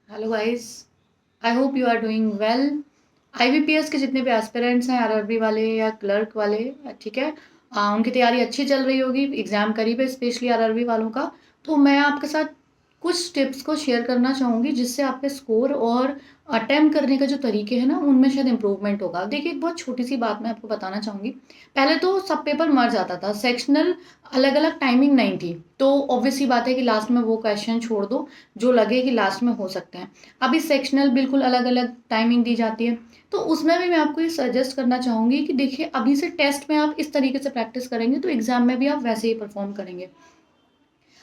Hello guys, I hope you are doing well. IBPS के जितने भी एस्पिरेंट्स हैं, आरआरबी वाले या क्लर्क वाले, ठीक है, उनकी तैयारी अच्छी चल रही होगी। एग्ज़ाम करीब है, स्पेशली आरआरबी वालों का। तो मैं आपके साथ कुछ टिप्स को शेयर करना चाहूँगी जिससे आपके स्कोर और अटेम्प्ट करने का जो तरीके हैं ना, उनमें शायद इंप्रूवमेंट होगा। देखिए, एक बहुत छोटी सी बात मैं आपको बताना चाहूँगी। पहले तो सब पेपर मर जाता था, सेक्शनल अलग अलग टाइमिंग नहीं थी, तो ऑब्वियस सी बात है कि लास्ट में वो क्वेश्चन छोड़ दो जो लगे कि लास्ट में हो सकते हैं। अभी सेक्शनल बिल्कुल अलग अलग टाइमिंग दी जाती है, तो उसमें भी मैं आपको ये सजेस्ट करना चाहूँगी कि देखिए, अभी से टेस्ट में आप इस तरीके से प्रैक्टिस करेंगे तो एग्ज़ाम में भी आप वैसे ही परफॉर्म करेंगे।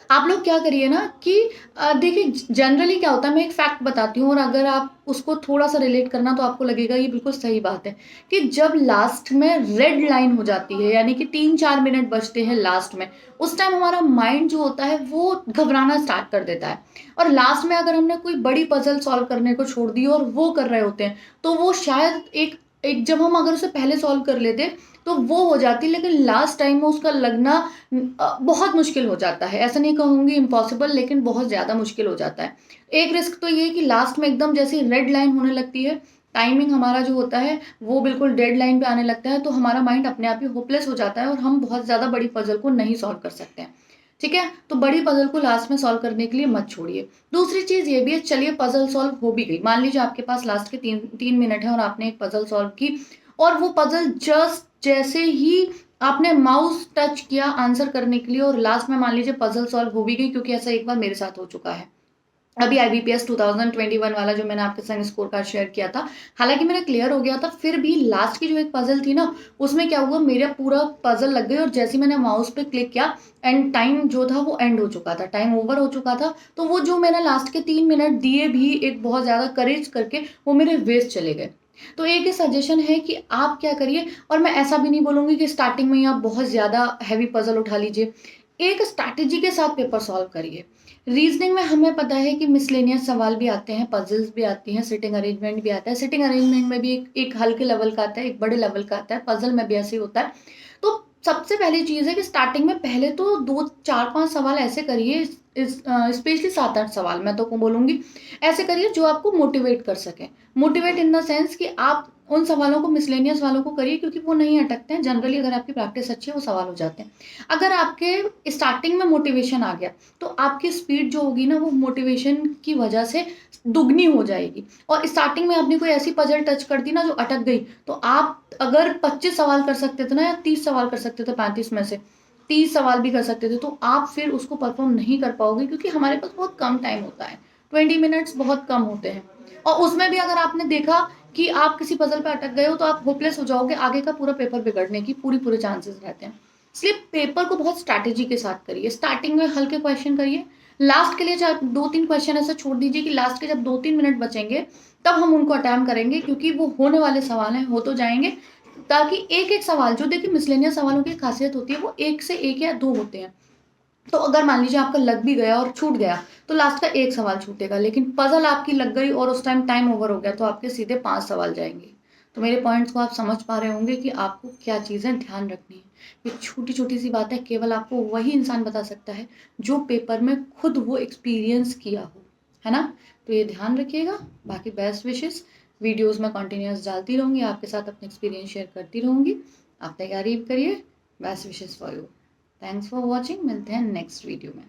आप लोग क्या करिए ना कि देखिए, जनरली क्या होता है, मैं एक फैक्ट बताती हूँ और अगर आप उसको थोड़ा-सा रिलेट करना तो आपको लगेगा ये बिल्कुल सही बात है, कि जब लास्ट में रेड लाइन हो जाती है, यानी कि 3-4 मिनट बचते हैं लास्ट में, उस टाइम हमारा माइंड जो होता है वो घबराना स्टार्ट कर देता है। और लास्ट में अगर हमने कोई बड़ी पज़ल सॉल्व करने को छोड़ दी और वो कर रहे होते हैं, तो वो शायद एक एक जब हम अगर उसे पहले सॉल्व कर लेते, तो वो हो जाती, लेकिन लास्ट टाइम में उसका लगना बहुत मुश्किल हो जाता है। ऐसा नहीं कहूँगी इम्पॉसिबल, लेकिन बहुत ज़्यादा मुश्किल हो जाता है। एक रिस्क तो ये है कि लास्ट में एकदम जैसे ही रेड लाइन होने लगती है, टाइमिंग हमारा जो होता है वो बिल्कुल डेड लाइन पे आने लगता है, तो हमारा माइंड अपने आप ही होपलेस हो जाता है और हम बहुत ज़्यादा बड़ी पज़ल को नहीं सॉल्व कर सकते हैं। ठीक है? तो बड़ी पज़ल को लास्ट में सॉल्व करने के लिए मत छोड़िए। दूसरी चीज़ ये भी है, चलिए पज़ल सॉल्व हो भी गई। मान लीजिए आपके पास लास्ट के 3 मिनट हैं और आपने एक पज़ल सॉल्व की और वो पज़ल जस्ट जैसे ही आपने माउस टच किया आंसर करने के लिए और लास्ट में मान लीजिए पज़ल सॉल्व हो भी गई, क्योंकि ऐसा एक बार मेरे साथ हो चुका है। अभी आईबीपीएस 2021 वाला जो मैंने आपके संग स्कोर कार्ड शेयर किया था, हालाँकि मेरा क्लियर हो गया था, फिर भी लास्ट की जो एक पज़ल थी ना, उसमें क्या हुआ, मेरा पूरा पज़ल लग गई और जैसे ही मैंने माउस पे क्लिक किया एंड टाइम जो था वो एंड हो चुका था, टाइम ओवर हो चुका था। तो वो जो मैंने लास्ट के 3 मिनट दिए भी एक बहुत ज़्यादा करेज करके, वो मेरे वेस्ट चले गए। तो एक ही सजेशन है कि आप क्या करिए, और मैं ऐसा भी नहीं बोलूँगी कि स्टार्टिंग में ही आप बहुत ज़्यादा हेवी पज़ल उठा लीजिए। एक स्ट्रैटेजी के साथ पेपर सॉल्व करिए। रीज़निंग में हमें पता है कि मिसलेनियस सवाल भी आते हैं, पज़ल्स भी आती हैं, सिटिंग अरेंजमेंट भी आता है। सिटिंग अरेंजमेंट में भी एक एक हल्के लेवल का आता है, एक बड़े लेवल का आता है, पज़ल में भी ऐसे ही होता है। तो सबसे पहली चीज़ है कि स्टार्टिंग में पहले तो 2 4-5 सवाल ऐसे करिए, स्पेशली 7-8 सवाल मैं तो को बोलूँगी, ऐसे करिए जो आपको मोटिवेट कर सकें। मोटिवेट इन द सेंस कि आप उन सवालों को, मिसलेनियस वालों को करिए, क्योंकि वो नहीं अटकते हैं। जनरली अगर आपकी प्रैक्टिस अच्छी है, वो सवाल हो जाते हैं। अगर आपके स्टार्टिंग में मोटिवेशन आ गया, तो आपकी स्पीड जो होगी ना, वो मोटिवेशन की वजह से दुगनी हो जाएगी। और स्टार्टिंग में आपने कोई ऐसी पजल टच कर दी ना जो अटक गई, तो आप अगर 25 सवाल कर सकते थे ना, या 30 सवाल कर सकते थे 35 में से, 30 सवाल भी कर सकते थे, तो आप फिर उसको परफॉर्म नहीं कर पाओगे, क्योंकि हमारे पास बहुत कम टाइम होता है। 20 मिनट्स बहुत कम होते हैं। और उसमें भी अगर आपने देखा कि आप किसी पजल पे अटक गए हो, तो आप होपलेस हो जाओगे, आगे का पूरा पेपर बिगड़ने की पूरे चांसेस रहते हैं। इसलिए पेपर को बहुत स्ट्रैटेजी के साथ करिए। स्टार्टिंग में हल्के क्वेश्चन करिए, लास्ट के लिए चाहे 2-3 क्वेश्चन ऐसा छोड़ दीजिए कि लास्ट के जब 2-3 मिनट बचेंगे, तब हम उनको अटेम्प्ट करेंगे, क्योंकि वो होने वाले सवाल हैं, हो तो जाएँगे। ताकि एक-एक सवाल, जो देखिए मिसलेनियस सवालों की खासियत होती है, वो 1 से 1 या 2 होते हैं। तो अगर मान लीजिए आपका लग भी गया और छूट गया, तो लास्ट का 1 सवाल छूटेगा, लेकिन पज़ल आपकी लग गई और उस टाइम ओवर हो गया, तो आपके सीधे 5 सवाल जाएँगे। तो मेरे पॉइंट्स को आप समझ पा रहे होंगे कि आपको क्या चीज़ें ध्यान रखनी है। ये छोटी-छोटी सी बातें केवल आपको वही इंसान बता सकता है, जो पेपर में खुद वो एक्सपीरियंस किया हो, है ना? तो ये ध्यान रखिएगा। बाकी बेस्ट विशेज़, वीडियोज़ मैं कंटिन्यूअस डालती रहूँगी, आपके साथ अपने एक्सपीरियंस शेयर करती रहूँगी। आप तैयारी करिए। Best wishes for you. Thanks for watching. मिलते हैं नेक्स्ट वीडियो में।